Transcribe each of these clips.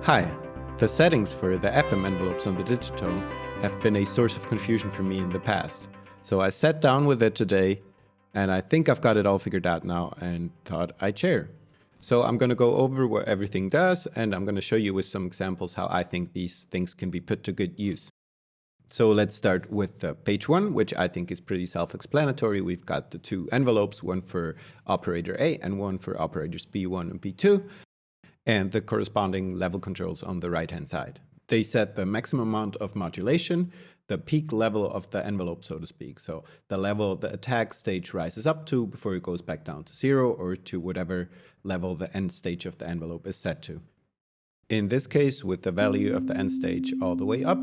Hi, the settings for the FM envelopes on the Digitone have been a source of confusion for me in the past. So I sat down with it today and I think I've got it all figured out now and thought I'd share. So I'm going to go over what everything does and I'm going to show you with some examples how I think these things can be put to good use. So let's start with page 1, which I think is pretty self-explanatory. We've got the two envelopes, one for operator A and one for operators B1 and B2, and the corresponding level controls on the right-hand side. They set the maximum amount of modulation, the peak level of the envelope, so to speak. So the level the attack stage rises up to before it goes back down to 0 or to whatever level the end stage of the envelope is set to. In this case, with the value of the end stage all the way up,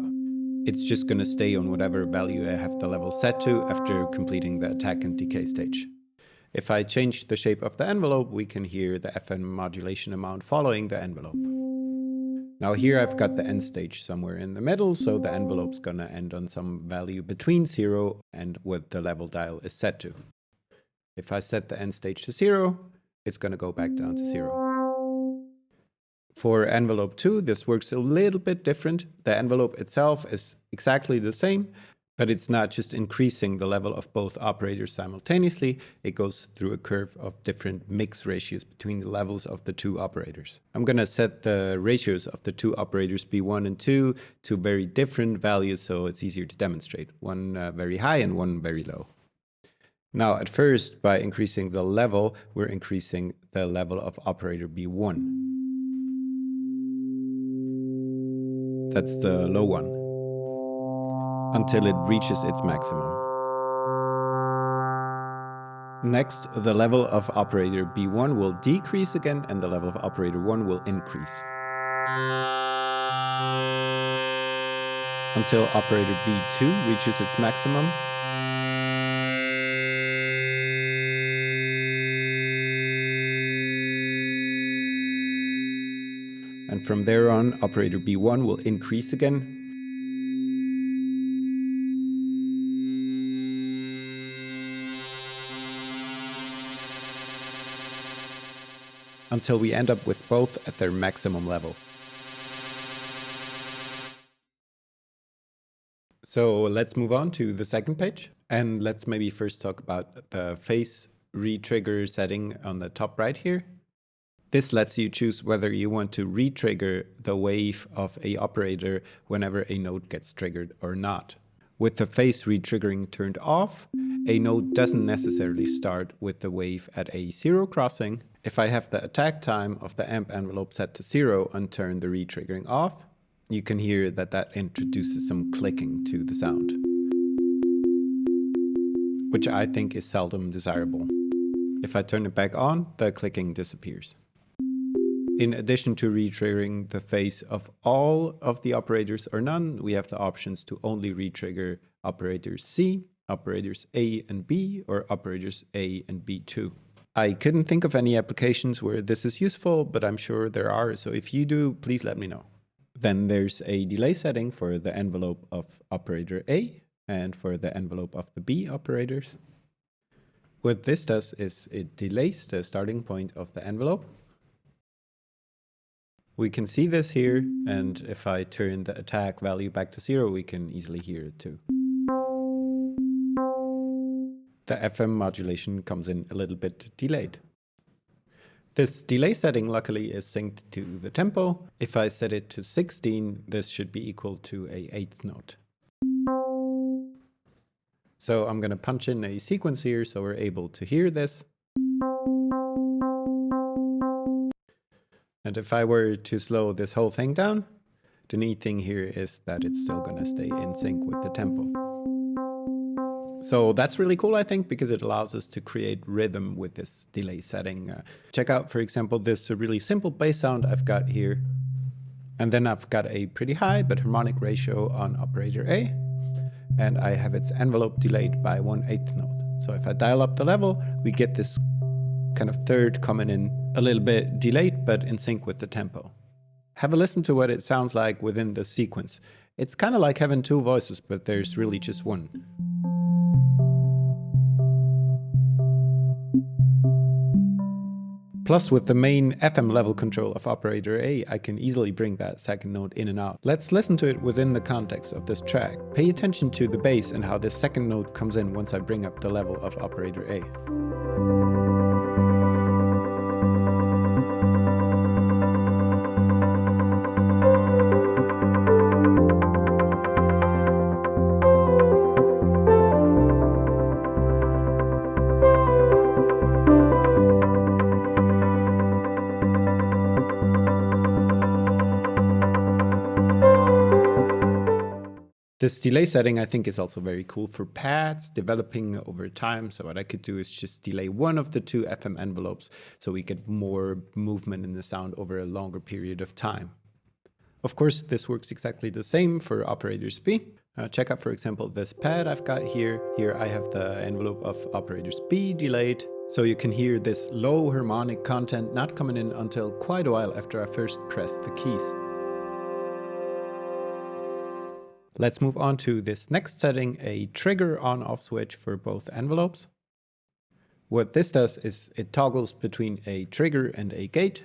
it's just going to stay on whatever value I have the level set to after completing the attack and decay stage. If I change the shape of the envelope, we can hear the FM modulation amount following the envelope. Now here I've got the end stage somewhere in the middle, so the envelope's going to end on some value between 0 and what the level dial is set to. If I set the end stage to 0, it's going to go back down to 0. For envelope 2, this works a little bit different. The envelope itself is exactly the same, but it's not just increasing the level of both operators simultaneously. It goes through a curve of different mix ratios between the levels of the two operators. I'm going to set the ratios of the two operators B1 and 2 to very different values so it's easier to demonstrate. One very high and one very low. Now, at first, by increasing the level, we're increasing the level of operator B1. That's the low one, until it reaches its maximum. Next, the level of operator B1 will decrease again and the level of operator 1 will increase, until operator B2 reaches its maximum. And from there on, operator B1 will increase again. Until we end up with both at their maximum level. So let's move on to the second page. And let's maybe first talk about the phase re-trigger setting on the top right here. This lets you choose whether you want to re-trigger the wave of a operator whenever a node gets triggered or not. With the phase re-triggering turned off, a node doesn't necessarily start with the wave at a 0 crossing. If I have the attack time of the amp envelope set to 0 and turn the re-triggering off, you can hear that introduces some clicking to the sound, which I think is seldom desirable. If I turn it back on, the clicking disappears. In addition to re-triggering the phase of all of the operators or none, we have the options to only re-trigger operators C, operators A and B, or operators A and B2. I couldn't think of any applications where this is useful, but I'm sure there are, so if you do, please let me know. Then there's a delay setting for the envelope of operator A and for the envelope of the B operators. What this does is it delays the starting point of the envelope. We can see this here, and if I turn the attack value back to 0, we can easily hear it too. The FM modulation comes in a little bit delayed. This delay setting luckily is synced to the tempo. If I set it to 16, this should be equal to a 8th note. So I'm going to punch in a sequence here so we're able to hear this. And if I were to slow this whole thing down, the neat thing here is that it's still going to stay in sync with the tempo. So that's really cool, I think, because it allows us to create rhythm with this delay setting. Check out, for example, this really simple bass sound I've got here. And then I've got a pretty high but harmonic ratio on operator A. And I have its envelope delayed by 1/8 note. So if I dial up the level, we get this kind of third coming in a little bit delayed, but in sync with the tempo. Have a listen to what it sounds like within the sequence. It's kind of like having two voices, but there's really just one. Plus, with the main FM level control of operator A, I can easily bring that second note in and out. Let's listen to it within the context of this track. Pay attention to the bass and how this second note comes in once I bring up the level of operator A. This delay setting I think is also very cool for pads developing over time. So what I could do is just delay one of the two FM envelopes so we get more movement in the sound over a longer period of time. Of course, this works exactly the same for operators B. Check out, for example, this pad I've got here. Here I have the envelope of operators B delayed. So you can hear this low harmonic content not coming in until quite a while after I first pressed the keys. Let's move on to this next setting, a trigger on-off switch for both envelopes. What this does is it toggles between a trigger and a gate.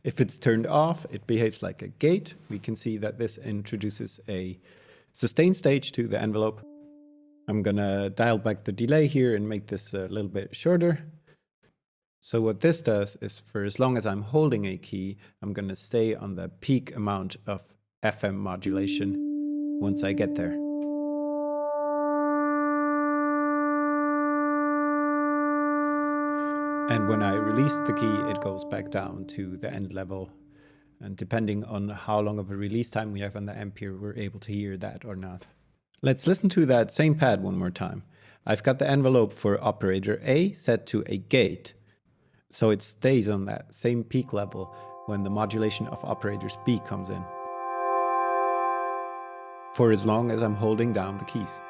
If it's turned off, it behaves like a gate. We can see that this introduces a sustain stage to the envelope. I'm gonna dial back the delay here and make this a little bit shorter. So what this does is for as long as I'm holding a key, I'm gonna stay on the peak amount of FM modulation once I get there. And when I release the key, it goes back down to the end level. And depending on how long of a release time we have on the amp here, we're able to hear that or not. Let's listen to that same pad one more time. I've got the envelope for operator A set to a gate. So it stays on that same peak level when the modulation of operators B comes in, for as long as I'm holding down the keys.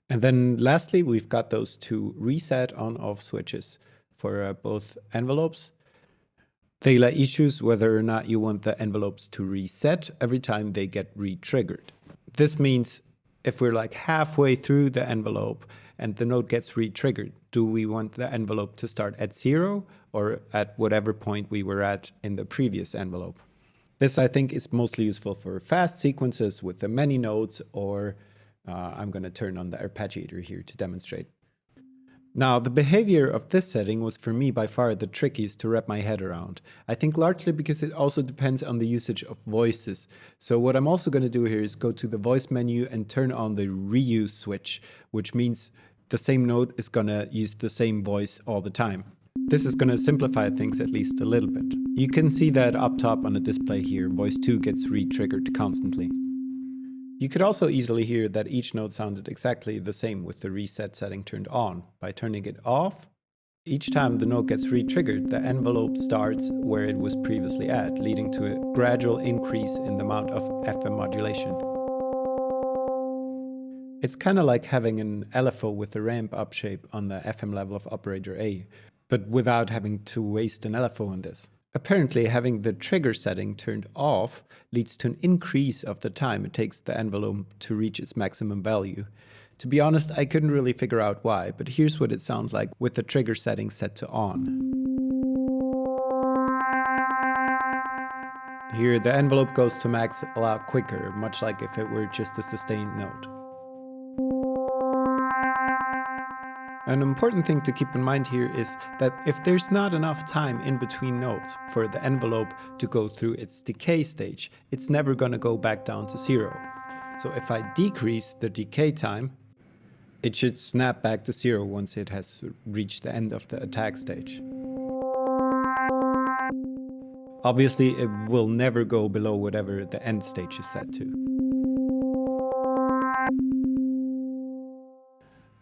And then lastly, we've got those two reset on-off switches for both envelopes. They let you choose whether or not you want the envelopes to reset every time they get re-triggered. This means if we're like halfway through the envelope and the note gets re-triggered, do we want the envelope to start at 0 or at whatever point we were at in the previous envelope? This, I think, is mostly useful for fast sequences with the many notes, or I'm going to turn on the arpeggiator here to demonstrate. Now, the behavior of this setting was for me by far the trickiest to wrap my head around. I think largely because it also depends on the usage of voices. So what I'm also going to do here is go to the voice menu and turn on the reuse switch, which means the same note is going to use the same voice all the time. This is going to simplify things at least a little bit. You can see that up top on the display here, voice 2 gets re-triggered constantly. You could also easily hear that each note sounded exactly the same with the reset setting turned on. By turning it off, each time the note gets re-triggered, the envelope starts where it was previously at, leading to a gradual increase in the amount of FM modulation. It's kind of like having an LFO with a ramp up shape on the FM level of operator A, but without having to waste an LFO on this. Apparently, having the trigger setting turned off leads to an increase of the time it takes the envelope to reach its maximum value. To be honest, I couldn't really figure out why, but here's what it sounds like with the trigger setting set to on. Here, the envelope goes to max a lot quicker, much like if it were just a sustained note. An important thing to keep in mind here is that if there's not enough time in between notes for the envelope to go through its decay stage, it's never going to go back down to 0. So if I decrease the decay time, it should snap back to 0 once it has reached the end of the attack stage. Obviously, it will never go below whatever the end stage is set to.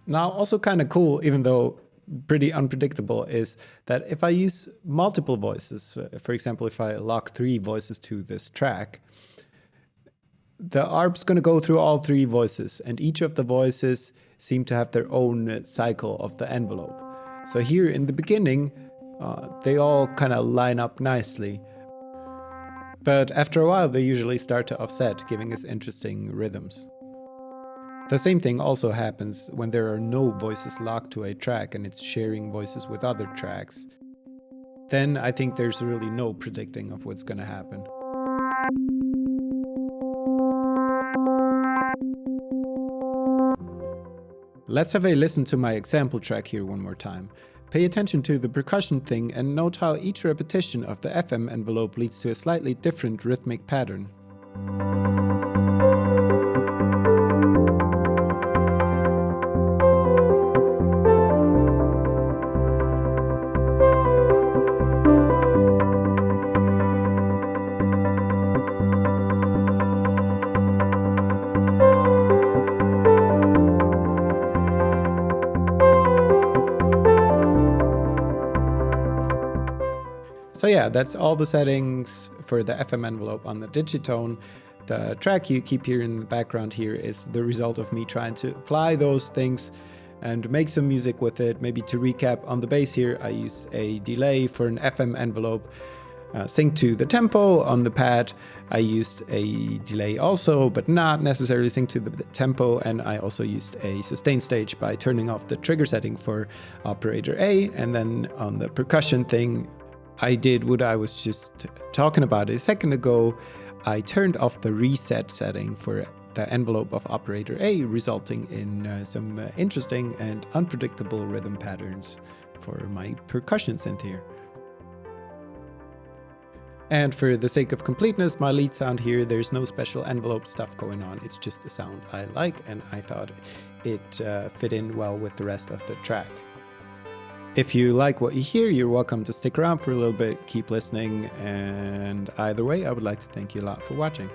Now, also kind of cool, even though pretty unpredictable, is that if I use multiple voices, for example, if I lock 3 voices to this track, the ARP's going to go through all 3 voices, and each of the voices seem to have their own cycle of the envelope. So here in the beginning, they all kind of line up nicely. But after a while, they usually start to offset, giving us interesting rhythms. The same thing also happens when there are no voices locked to a track and it's sharing voices with other tracks. Then I think there's really no predicting of what's going to happen. Let's have a listen to my example track here one more time. Pay attention to the percussion thing and note how each repetition of the FM envelope leads to a slightly different rhythmic pattern. So yeah, that's all the settings for the FM envelope on the Digitone. The track you keep hearing in the background here is the result of me trying to apply those things and make some music with it. Maybe to recap, on the bass here I used a delay for an FM envelope synced to the tempo. On the pad I used a delay also, but not necessarily synced to the tempo, and I also used a sustain stage by turning off the trigger setting for operator A. And then on the percussion thing, I did what I was just talking about a second ago. I turned off the reset setting for the envelope of operator A, resulting in some interesting and unpredictable rhythm patterns for my percussion synth here. And for the sake of completeness, my lead sound here, there's no special envelope stuff going on. It's just a sound I like, and I thought it fit in well with the rest of the track. If you like what you hear, you're welcome to stick around for a little bit, keep listening, and either way, I would like to thank you a lot for watching.